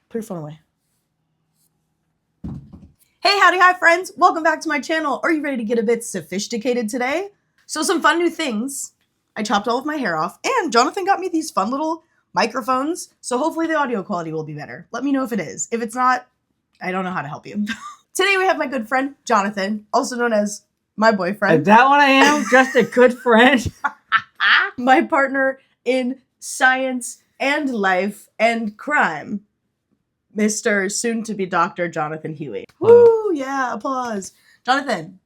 Put your phone away. Hey, howdy, hi, friends. Welcome back to my channel. Are you ready to get a bit sophisticated today? So some fun new things. I chopped all of my hair off, and Jonathan got me these fun little microphones, so hopefully the audio quality will be better. Let me know if it is. If it's not, I don't know how to help you. Today we have my good friend, Jonathan, also known as my boyfriend. Is that what I am? Just a good friend? My partner in science and life and crime, Mr. soon-to-be Dr. Jonathan Huie. Woo, yeah, applause. Jonathan.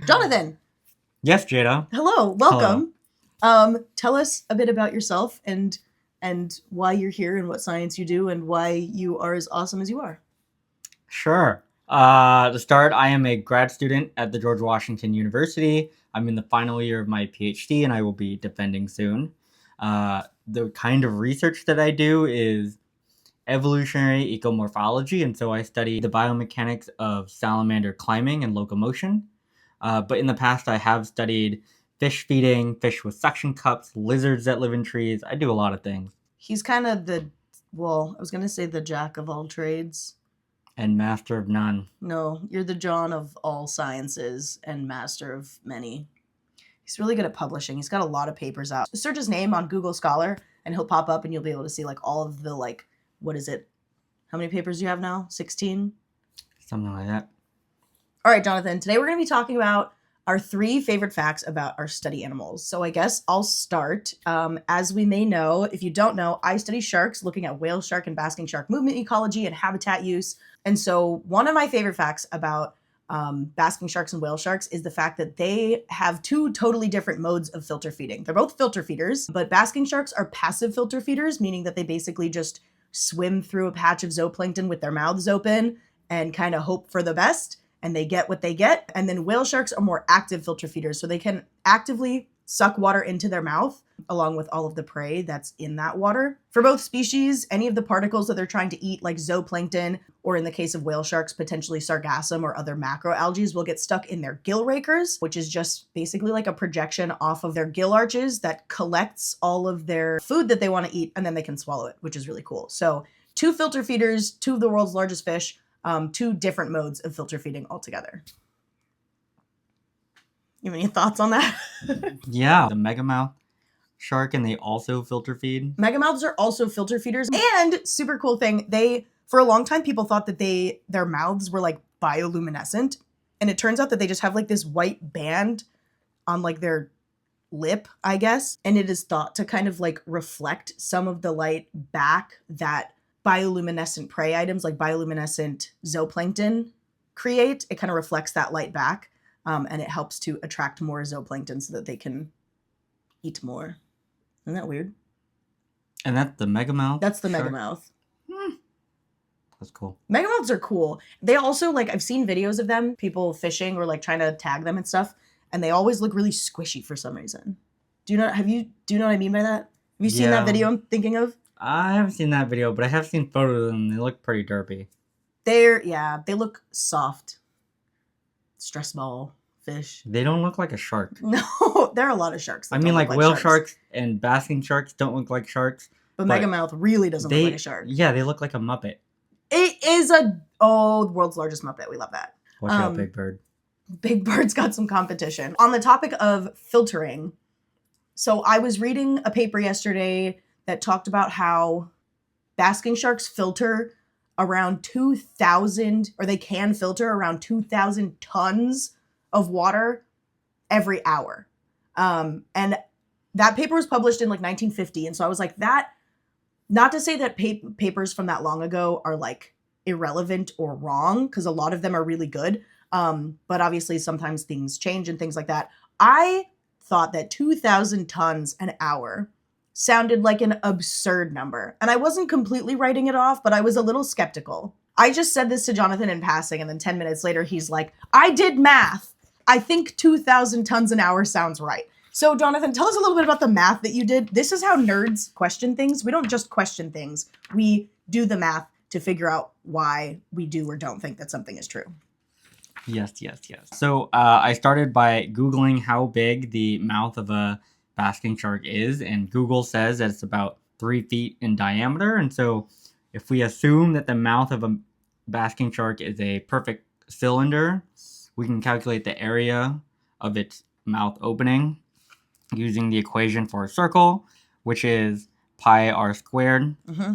Jonathan. Yes, Jada. Hello, welcome. Hello. Tell us a bit about yourself and why you're here and what science you do and why you are as awesome as you are. Sure. To start, I am a grad student at the George Washington University. I'm in the final year of my PhD, and I will be defending soon. The kind of research that I do is evolutionary ecomorphology, and so I study the biomechanics of salamander climbing and locomotion. But in the past, I have studied fish feeding, fish with suction cups, lizards that live in trees. I do a lot of things. He's kind of I was going to say the jack of all trades. And master of none. No, you're the John of all sciences and master of many. He's really good at publishing. He's got a lot of papers out. Search his name on Google Scholar, and he'll pop up, and you'll be able to see like all of the what is it? How many papers do you have now? 16? Something like that. All right, Jonathan. Today we're going to be talking about our 3 favorite facts about our study animals. So I guess I'll start. As we may know, if you don't know, I study sharks, looking at whale shark and basking shark movement ecology and habitat use. And so one of my favorite facts about basking sharks and whale sharks is the fact that they have 2 totally different modes of filter feeding. They're both filter feeders, but basking sharks are passive filter feeders, meaning that they basically just swim through a patch of zooplankton with their mouths open and kind of hope for the best, and they get what they get. And then whale sharks are more active filter feeders, so they can actively suck water into their mouth along with all of the prey that's in that water. For both species, any of the particles that they're trying to eat, like zooplankton, or in the case of whale sharks, potentially sargassum or other macroalgae, will get stuck in their gill rakers, which is just basically like a projection off of their gill arches that collects all of their food that they want to eat, and then they can swallow it, which is really cool. So 2 filter feeders, 2 of the world's largest fish, 2 different modes of filter feeding altogether. You have any thoughts on that? Yeah, the megamouth shark, and they also filter feed. Megamouths are also filter feeders, and super cool thing, for a long time people thought that their mouths were like bioluminescent, and it turns out that they just have like this white band on like their lip, I guess, and it is thought to kind of like reflect some of the light back that bioluminescent prey items like bioluminescent zooplankton create. It kind of reflects that light back, and it helps to attract more zooplankton so that they can eat more. Isn't that weird? And that's the megamouth? That's the shark? megamouth. That's cool. Megamouths are cool. They also, I've seen videos of them, people fishing or trying to tag them and stuff, and they always look really squishy for some reason. Do you know what I mean by that? Have you seen that video I'm thinking of? I haven't seen that video, but I have seen photos of them. They look pretty derpy. They look soft. Stress ball fish. They don't look like a shark. No, there are a lot of sharks. I mean, like whale sharks and basking sharks don't look like sharks. But megamouth really doesn't look like a shark. Yeah, they look like a Muppet. It is the world's largest Muppet. We love that. Watch out, Big Bird. Big Bird's got some competition. On the topic of filtering, so I was reading a paper yesterday that talked about how basking sharks filter around 2,000, or they can filter around 2,000 tons of water every hour. And that paper was published in 1950. And so I was like, that, not to say that papers from that long ago are irrelevant or wrong, because a lot of them are really good. But obviously sometimes things change and things like that. I thought that 2,000 tons an hour sounded like an absurd number. And I wasn't completely writing it off, but I was a little skeptical. I just said this to Jonathan in passing, and then 10 minutes later, he's like, I did math. I think 2,000 tons an hour sounds right. So Jonathan, tell us a little bit about the math that you did. This is how nerds question things. We don't just question things. We do the math to figure out why we do or don't think that something is true. Yes. So I started by Googling how big the mouth of a basking shark is, and Google says that it's about 3 feet in diameter. And so if we assume that the mouth of a basking shark is a perfect cylinder, we can calculate the area of its mouth opening using the equation for a circle, which is pi r squared. Mm-hmm.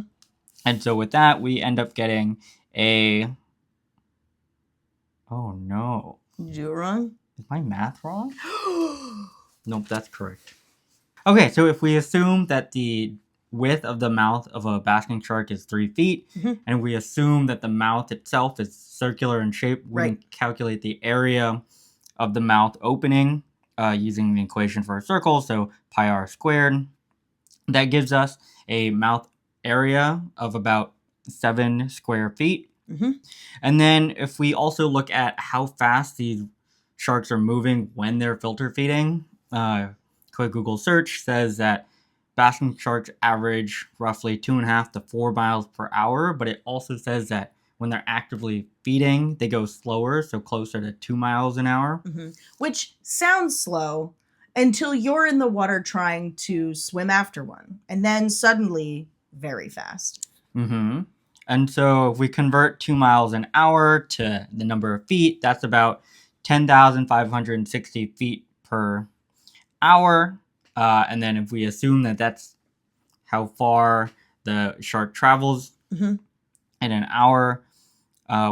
And so with that, we end up getting a... Oh no. Did you do it wrong? Is my math wrong? Nope, that's correct. Okay, so if we assume that the width of the mouth of a basking shark is 3 feet, and we assume that the mouth itself is circular in shape, we can calculate the area of the mouth opening using the equation for a circle, so pi r squared. That gives us a mouth area of about 7 square feet. And then if we also look at how fast these sharks are moving when they're filter feeding, quick Google search says that basking sharks average roughly 2.5 to 4 miles per hour, but it also says that when they're actively feeding, they go slower, so closer to 2 miles an hour. Which sounds slow until you're in the water trying to swim after one, and then suddenly very fast. And so if we convert 2 miles an hour to the number of feet, that's about 10,560 feet per hour. And then if we assume that that's how far the shark travels in an hour,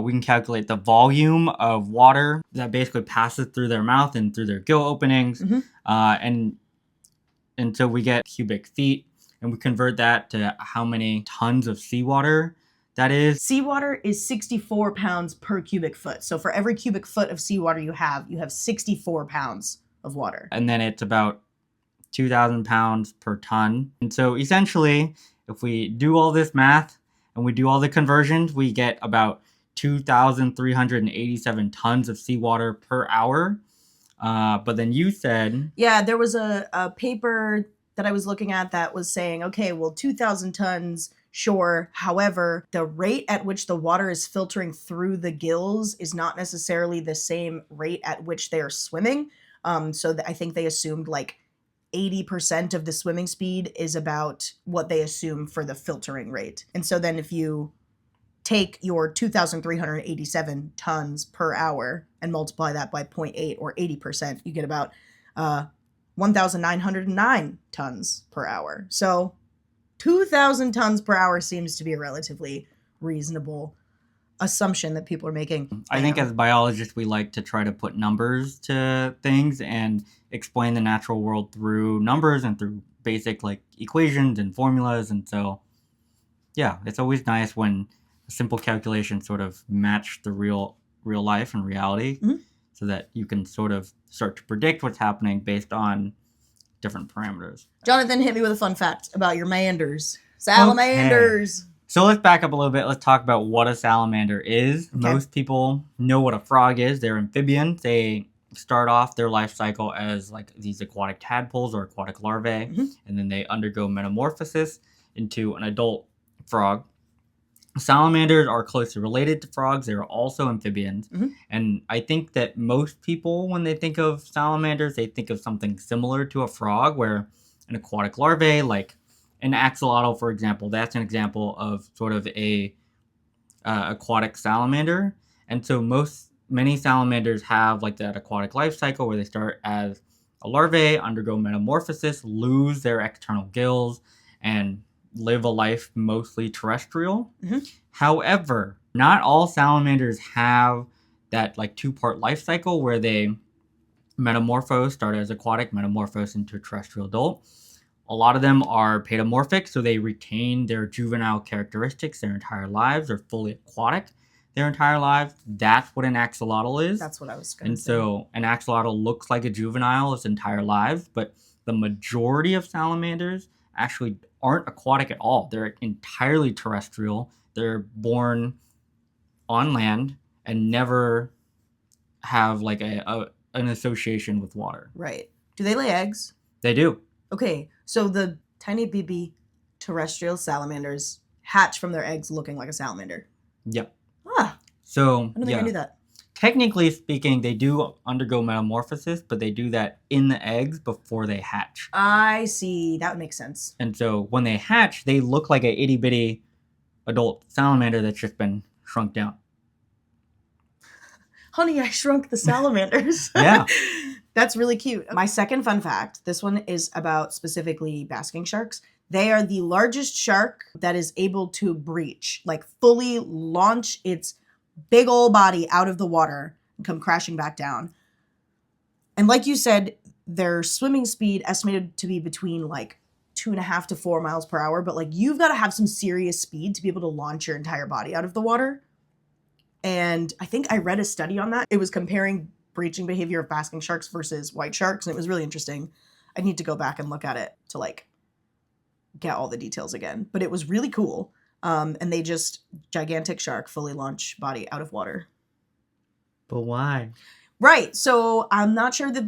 we can calculate the volume of water that basically passes through their mouth and through their gill openings. And so we get cubic feet, and we convert that to how many tons of seawater that is. Seawater is 64 pounds per cubic foot. So for every cubic foot of seawater you have 64 pounds of water. And then it's about 2,000 pounds per ton. And so essentially, if we do all this math and we do all the conversions, we get about 2,387 tons of seawater per hour. But then you said... Yeah, there was a paper that I was looking at that was saying, okay, well, 2,000 tons, sure. However, the rate at which the water is filtering through the gills is not necessarily the same rate at which they are swimming. So I think they assumed like 80% of the swimming speed is about what they assume for the filtering rate. And so then if you take your 2,387 tons per hour and multiply that by 0.8 or 80%, you get about 1,909 tons per hour. So 2,000 tons per hour seems to be a relatively reasonable assumption that people are making. I think as biologists, we like to try to put numbers to things and explain the natural world through numbers and through basic like equations and formulas. And so, yeah, it's always nice when a simple calculation sort of match the real life and reality, so that you can sort of start to predict what's happening based on different parameters. Jonathan, hit me with a fun fact about your manders. Salamanders. Okay. So let's back up a little bit. Let's talk about what a salamander is. Okay. Most people know what a frog is. They're amphibians. They start off their life cycle as like these aquatic tadpoles or aquatic larvae, and then they undergo metamorphosis into an adult frog. Salamanders are closely related to frogs. They're also amphibians. And I think that most people, when they think of salamanders, they think of something similar to a frog, where an aquatic larvae, like an axolotl, for example, that's an example of sort of a aquatic salamander. And so many salamanders have like that aquatic life cycle where they start as a larvae, undergo metamorphosis, lose their external gills, and live a life mostly terrestrial. However, not all salamanders have that like two-part life cycle where they metamorphose, start as aquatic, metamorphose into a terrestrial adult. A lot of them are paedomorphic, so they retain their juvenile characteristics their entire lives. They're fully aquatic their entire lives. That's what an axolotl is. That's what I was going to say. And so an axolotl looks like a juvenile its entire lives, but the majority of salamanders actually aren't aquatic at all. They're entirely terrestrial. They're born on land and never have like an association with water. Right. Do they lay eggs? They do. Okay, so the tiny baby terrestrial salamanders hatch from their eggs looking like a salamander. Yep. Ah. So I don't think I knew that. technically speaking, they do undergo metamorphosis, but they do that in the eggs before they hatch. I see. That would make sense. And so when they hatch, they look like a itty bitty adult salamander that's just been shrunk down. Honey, I shrunk the salamanders. Yeah. That's really cute. My second fun fact, this one is about specifically basking sharks. They are the largest shark that is able to breach, like fully launch its big old body out of the water and come crashing back down. And like you said, their swimming speed estimated to be between like 2.5 to 4 miles per hour. But like you've got to have some serious speed to be able to launch your entire body out of the water. And I think I read a study on that. It was comparing breaching behavior of basking sharks versus white sharks. And it was really interesting. I need to go back and look at it to like get all the details again. But it was really cool. And they just, gigantic shark, fully launch body out of water. But why? Right. So I'm not sure that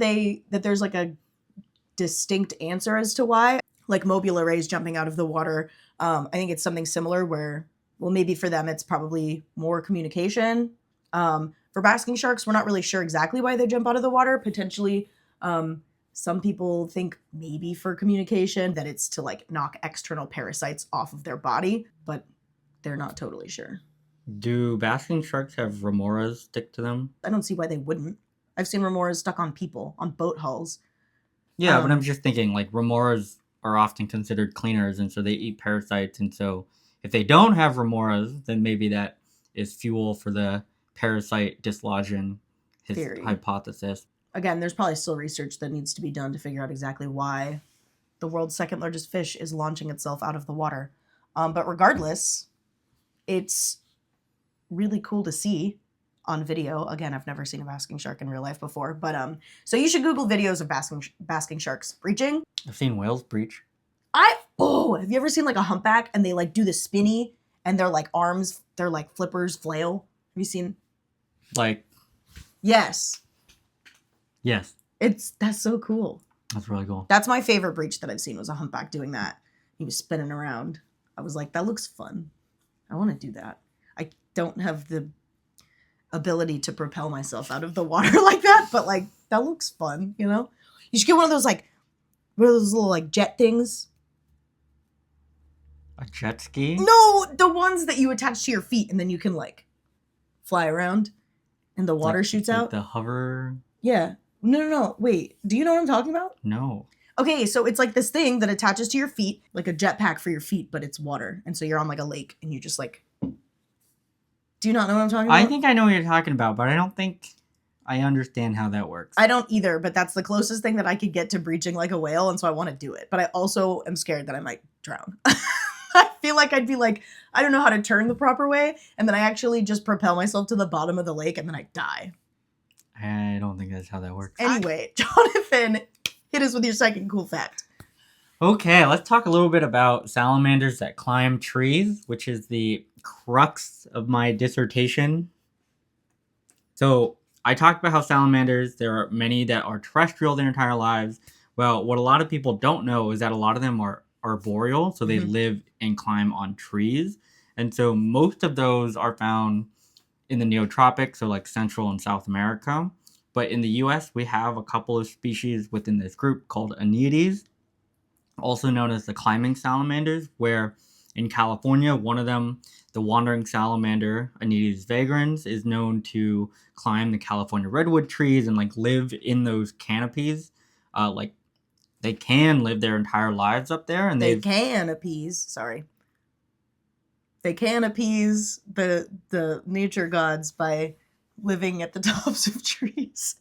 there's like a distinct answer as to why. Like mobula rays jumping out of the water. I think it's something similar where, well, maybe for them it's probably more communication. For basking sharks, we're not really sure exactly why they jump out of the water. Potentially, some people think maybe for communication, that it's to like knock external parasites off of their body, but they're not totally sure. Do basking sharks have remoras stick to them? I don't see why they wouldn't. I've seen remoras stuck on people, on boat hulls. Yeah, but I'm just thinking like remoras are often considered cleaners, and so they eat parasites. And so if they don't have remoras, then maybe that is fuel for the parasite dislodging Theory. hypothesis. Again, there's probably still research that needs to be done to figure out exactly why the world's second largest fish is launching itself out of the water. But regardless, it's really cool to see on video. Again, I've never seen a basking shark in real life before, but so you should Google videos of basking sharks breaching. I've seen whales breach. Have you ever seen like a humpback and they like do the spinny and their like arms, their like flippers flail? Have you seen? Like, yes. That's so cool. That's really cool. That's my favorite breach that I've seen was a humpback doing that. He was spinning around. I was like, that looks fun. I want to do that. I don't have the ability to propel myself out of the water like that, but like that looks fun, you know? You should get one of those little like jet things. A jet ski? No, the ones that you attach to your feet and then you can like fly around and the water shoots out. The hover? Yeah. No. Wait, do you know what I'm talking about? No. Okay, so it's like this thing that attaches to your feet, like a jetpack for your feet, but it's water. And so you're on like a lake and you just like... Do you not know what I'm talking about? I think I know what you're talking about, but I don't think I understand how that works. I don't either, but that's the closest thing that I could get to breaching like a whale, and so I want to do it. But I also am scared that I might drown. I feel like I'd be like, I don't know how to turn the proper way, and then I actually just propel myself to the bottom of the lake, and then I die. I don't think that's how that works. Anyway, Jonathan, hit us with your second cool fact. Okay, let's talk a little bit about salamanders that climb trees, which is the crux of my dissertation. So I talked about how salamanders, there are many that are terrestrial their entire lives. Well, what a lot of people don't know is that a lot of them are arboreal, so they live and climb on trees. And so most of those are found in the neotropics, so like Central and South America. But in the US, we have a couple of species within this group called Anietes, also known as the climbing salamanders, where in California, one of them, the wandering salamander, Anietes vagrans, is known to climb the California redwood trees and like live in those canopies. Like they can live their entire lives up there, and they can appease the nature gods by living at the tops of trees.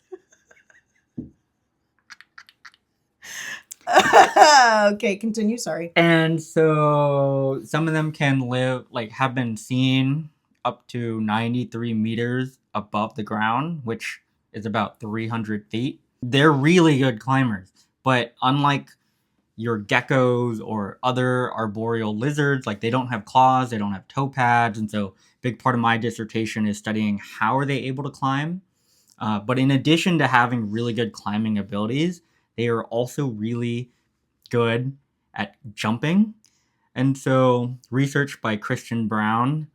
Okay, continue. Sorry. And so some of them can live, like, have been seen up to 93 meters above the ground, which is about 300 feet. They're really good climbers, but unlike your geckos or other arboreal lizards, like they don't have claws, they don't have toe pads, and so a big part of my dissertation is studying how are they able to climb. But in addition to having really good climbing abilities, they are also really good at jumping. And so research by Christian Brown,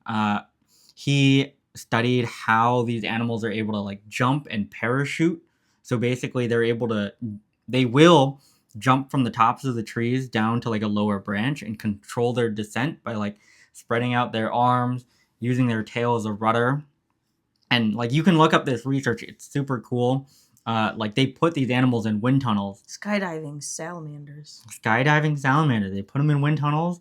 he studied how these animals are able to like jump and parachute. So basically they will jump from the tops of the trees down to like a lower branch and control their descent by like spreading out their arms, using their tail as a rudder. And like you can look up this research, it's super cool. Like they put these animals in wind tunnels. Skydiving salamanders. Skydiving salamander. They put them in wind tunnels,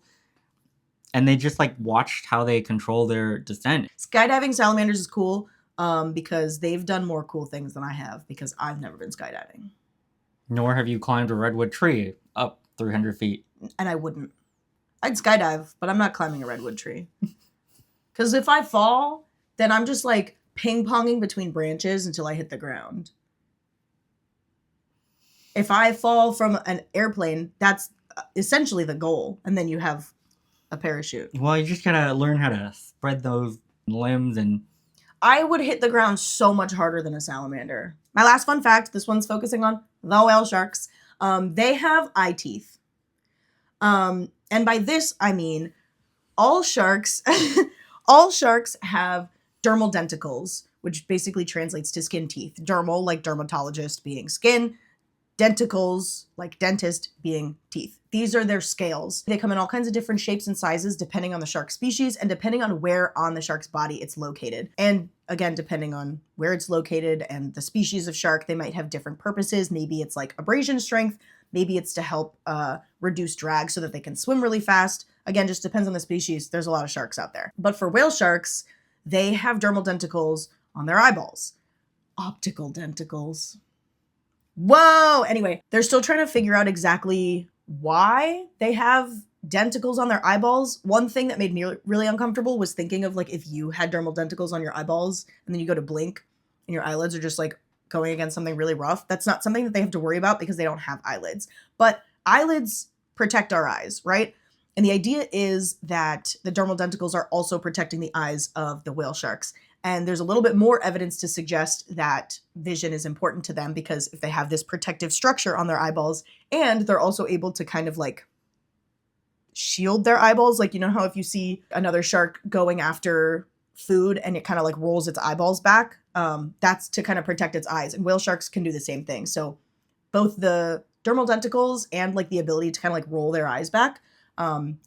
and they just like watched how they control their descent. Skydiving salamanders is cool because they've done more cool things than I have because I've never been skydiving. Nor have you climbed a redwood tree up 300 feet. And I wouldn't. I'd skydive, but I'm not climbing a redwood tree. Because if I fall, then I'm just like ping-ponging between branches until I hit the ground. If I fall from an airplane, that's essentially the goal. And then you have a parachute. Well, you just gotta learn how to spread those limbs and... I would hit the ground so much harder than a salamander. My last fun fact, this one's focusing on the whale sharks. They have eye teeth. And by this, I mean all sharks, all sharks have dermal denticles, which basically translates to skin teeth. Dermal, like dermatologist, being skin. Denticles, like dentist, being teeth. These are their scales. They come in all kinds of different shapes and sizes depending on the shark species and depending on where on the shark's body it's located. And again, depending on where it's located and the species of shark, they might have different purposes. Maybe it's like abrasion strength. Maybe it's to help reduce drag so that they can swim really fast. Again, just depends on the species. There's a lot of sharks out there. But for whale sharks, they have dermal denticles on their eyeballs. Optical denticles. Whoa! Anyway, they're still trying to figure out exactly why they have denticles on their eyeballs. One thing that made me really uncomfortable was thinking of like if you had dermal denticles on your eyeballs and then you go to blink and your eyelids are just like going against something really rough. That's not something that they have to worry about because they don't have eyelids. But eyelids protect our eyes, right? And the idea is that the dermal denticles are also protecting the eyes of the whale sharks. And there's a little bit more evidence to suggest that vision is important to them because if they have this protective structure on their eyeballs and they're also able to kind of like shield their eyeballs, like you know how if you see another shark going after food and it kind of like rolls its eyeballs back, that's to kind of protect its eyes. And whale sharks can do the same thing. So both the dermal denticles and like the ability to kind of like roll their eyes back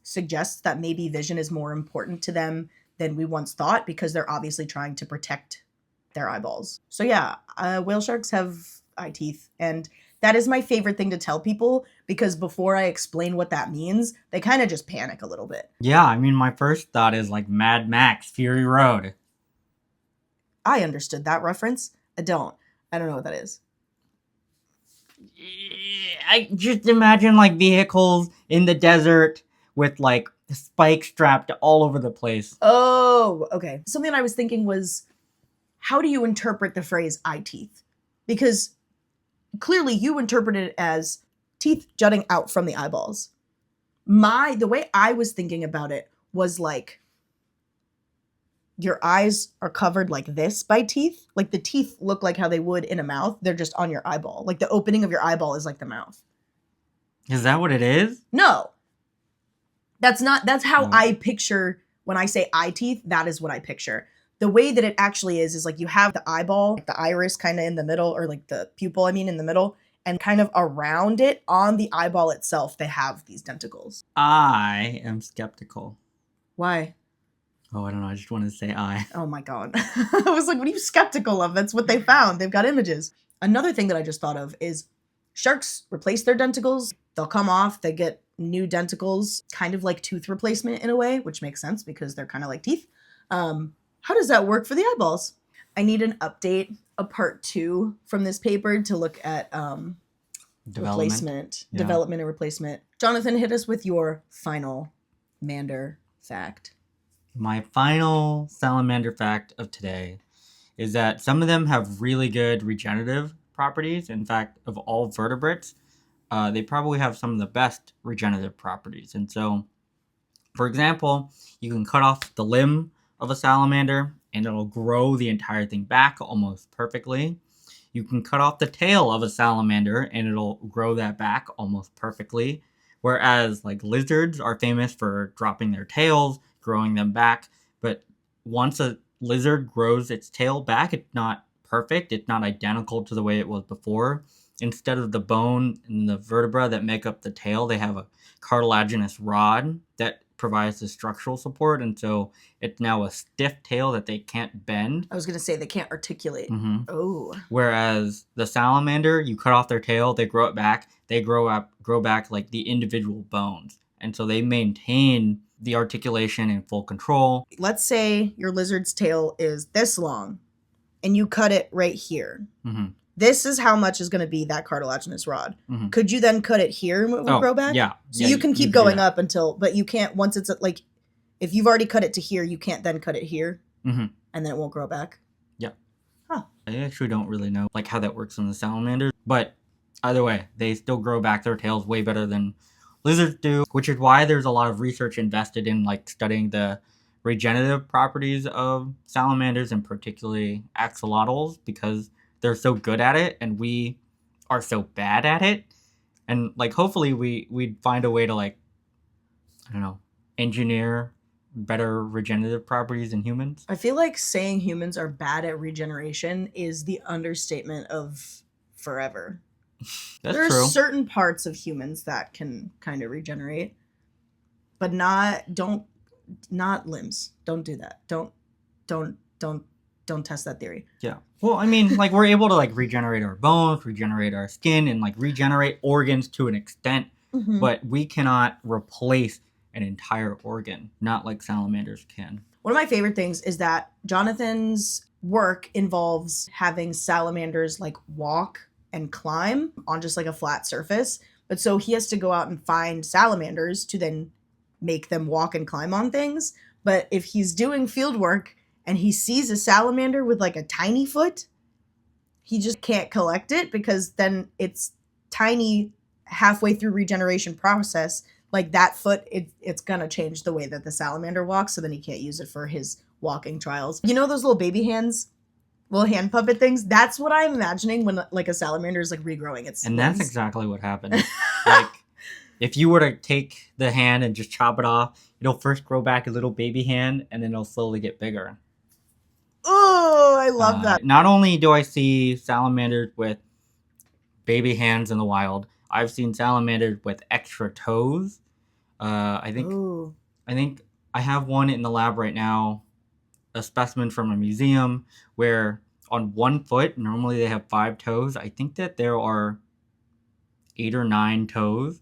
suggests that maybe vision is more important to them than we once thought because they're obviously trying to protect their eyeballs. So yeah, whale sharks have eye teeth, and that is my favorite thing to tell people because before I explain what that means, they kind of just panic a little bit. Yeah, I mean, my first thought is like Mad Max, Fury Road. I understood that reference. I don't know what that is. I just imagine like vehicles in the desert with like spikes strapped all over the place. Oh, okay. Something I was thinking was, how do you interpret the phrase eye teeth? Because clearly you interpret it as teeth jutting out from the eyeballs. The way I was thinking about it was like, your eyes are covered like this by teeth. Like the teeth look like how they would in a mouth. They're just on your eyeball. Like the opening of your eyeball is like the mouth. Is that what it is? No. That's how I picture when I say eye teeth. That is what I picture. The way that it actually is like you have the eyeball, like the iris kind of in the middle, or like the pupil, in the middle, and kind of around it on the eyeball itself, they have these denticles. I am skeptical. Why? Oh, I don't know. I just wanted to say I. Oh my God. I was like, what are you skeptical of? That's what they found. They've got images. Another thing that I just thought of is sharks replace their denticles. They'll come off. They get new denticles, kind of like tooth replacement in a way, which makes sense because they're kind of like teeth. How does that work for the eyeballs? I need an update, a part 2 from this paper to look at development and replacement. Jonathan, hit us with your final mander fact. My final salamander fact of today is that some of them have really good regenerative properties. In fact, of all vertebrates, they probably have some of the best regenerative properties. And so, for example, you can cut off the limb of a salamander and it'll grow the entire thing back almost perfectly. You can cut off the tail of a salamander and it'll grow that back almost perfectly. Whereas like lizards are famous for dropping their tails, growing them back. But once a lizard grows its tail back, it's not perfect. It's not identical to the way it was before. Instead of the bone and the vertebra that make up the tail, they have a cartilaginous rod that provides the structural support. And so it's now a stiff tail that they can't bend. I was going to say they can't articulate. Mm-hmm. Oh. Whereas the salamander, you cut off their tail, they grow it back. They grow back like the individual bones. And so they maintain the articulation and full control. Let's say your lizard's tail is this long and you cut it right here. Mm-hmm. This is how much is going to be that cartilaginous rod. Mm-hmm. Could you then cut it here and it will grow back? Yeah. So yeah, you can keep going up until, but you can't, once it's like, if you've already cut it to here, you can't then cut it here Mm-hmm. and then it won't grow back. Yeah. Huh. I actually don't really know like how that works in the salamanders, but either way, they still grow back their tails way better than lizards do, which is why there's a lot of research invested in like studying the regenerative properties of salamanders and particularly axolotls, because they're so good at it and we are so bad at it. And like hopefully we'd find a way to like, I don't know, engineer better regenerative properties in humans. I feel like saying humans are bad at regeneration is the understatement of forever. That's There are true. certain parts of humans that can kind of regenerate, but not limbs. Don't do that. Don't test that theory. Yeah. Well, I mean, like we're able to like regenerate our bones, regenerate our skin, and like regenerate organs to an extent, Mm-hmm. but we cannot replace an entire organ, not like salamanders can. One of my favorite things is that Jonathan's work involves having salamanders like walk and climb on just like a flat surface. But so he has to go out and find salamanders to then make them walk and climb on things. But if he's doing field work and he sees a salamander with like a tiny foot, he just can't collect it because then it's tiny halfway through regeneration process. Like that foot, it's gonna change the way that the salamander walks, so then he can't use it for his walking trials. You know those little baby hands? Little hand puppet things? That's what I'm imagining when like a salamander is like regrowing its And limbs. that's exactly what happened. Like, if you were to take the hand and just chop it off, it'll first grow back a little baby hand, and then it'll slowly get bigger. Oh, I love that. Not only do I see salamanders with baby hands in the wild, I've seen salamanders with extra toes. I think I have one in the lab right now, a specimen from a museum where on one foot, normally they have 5 toes. I think that there are 8 or 9 toes.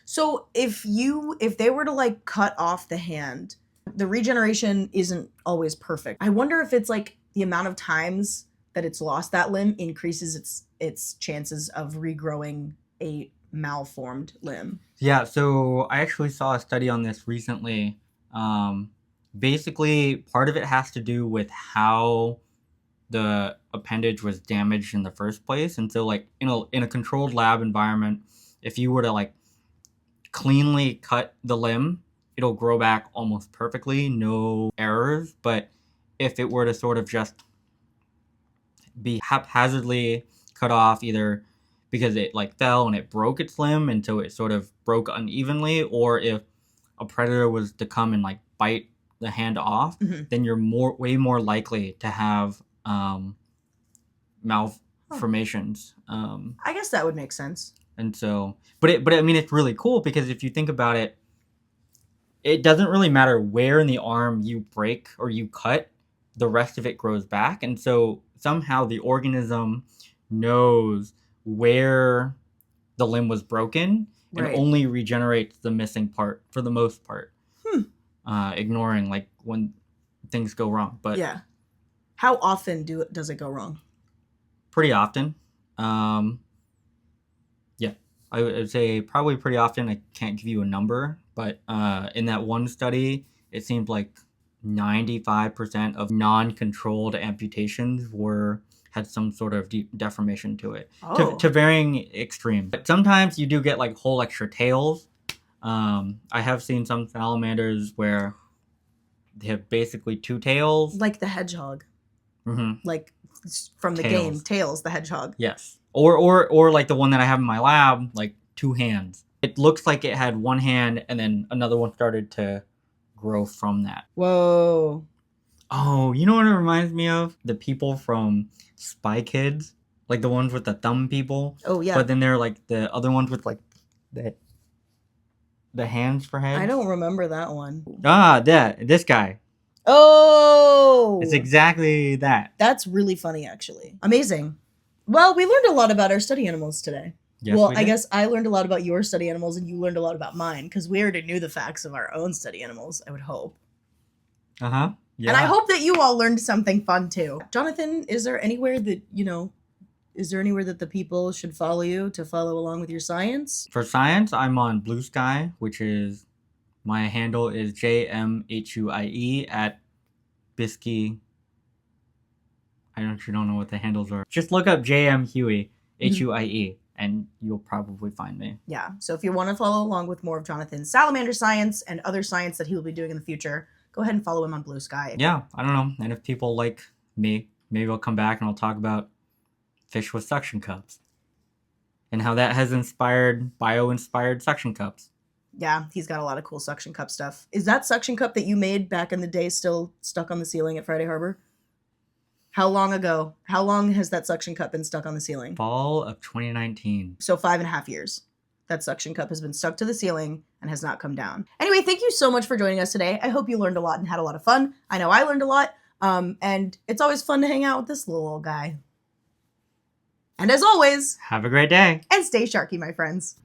So if they were to like cut off the hand, the regeneration isn't always perfect. I wonder if it's like the amount of times that it's lost that limb increases its chances of regrowing a malformed limb. Yeah, so I actually saw a study on this recently. Basically, part of it has to do with how the appendage was damaged in the first place. And so like in a controlled lab environment, if you were to like cleanly cut the limb, it'll grow back almost perfectly, no errors. But if it were to sort of just be haphazardly cut off, either because it like fell and it broke its limb and so it sort of broke unevenly, or if a predator was to come and like bite the hand off, then you're way more likely to have malformations. I guess that would make sense. And so, but I mean, it's really cool because if you think about it, it doesn't really matter where in the arm you break or you cut, the rest of it grows back. And so somehow the organism knows where the limb was broken and only regenerates the missing part for the most part, ignoring like when things go wrong. But yeah, how often does it go wrong? Pretty often. Yeah, I would say probably pretty often. I can't give you a number, but in that one study, it seemed like 95% of non-controlled amputations had some sort of deformation to it, to varying extremes. But sometimes you do get like whole extra tails. I have seen some salamanders where they have basically 2 tails, like the hedgehog, like from the game Tails, the hedgehog. Yes, or like the one that I have in my lab, like 2 hands. It looks like it had 1 hand, and then another one started to grow from that. Whoa. Oh, you know what it reminds me of? The people from Spy Kids, like the ones with the thumb people. Oh yeah. But then they're like the other ones with like the hands for heads. I don't remember that one. This guy. Oh, It's exactly that. that's really funny, actually. Amazing. Well, we learned a lot about our study animals today. Yes, well, we I did. guess I learned a lot about your study animals, and you learned a lot about mine because we already knew the facts of our own study animals. I would hope. Uh-huh. Yeah. And I hope that you all learned something fun too. Jonathan, is there anywhere that the people should follow you to follow along with your science? For science, I'm on Blue Sky, which is my handle is JMHUIE at Bisky. I actually don't know what the handles are. Just look up JM Huie, HUIE, and you'll probably find me. Yeah. So if you want to follow along with more of Jonathan's salamander science and other science that he will be doing in the future, go ahead and follow him on Blue Sky. Yeah, I don't know. And if people like me, maybe I'll come back and I'll talk about fish with suction cups and how that has inspired bio-inspired suction cups. Yeah, he's got a lot of cool suction cup stuff. Is that suction cup that you made back in the day still stuck on the ceiling at Friday Harbor? How long ago? How long has that suction cup been stuck on the ceiling? Fall of 2019. So 5.5 years. That suction cup has been stuck to the ceiling and has not come down. Anyway, thank you so much for joining us today. I hope you learned a lot and had a lot of fun. I know I learned a lot. And it's always fun to hang out with this little old guy. And as always, Have a great day. and stay sharky, my friends.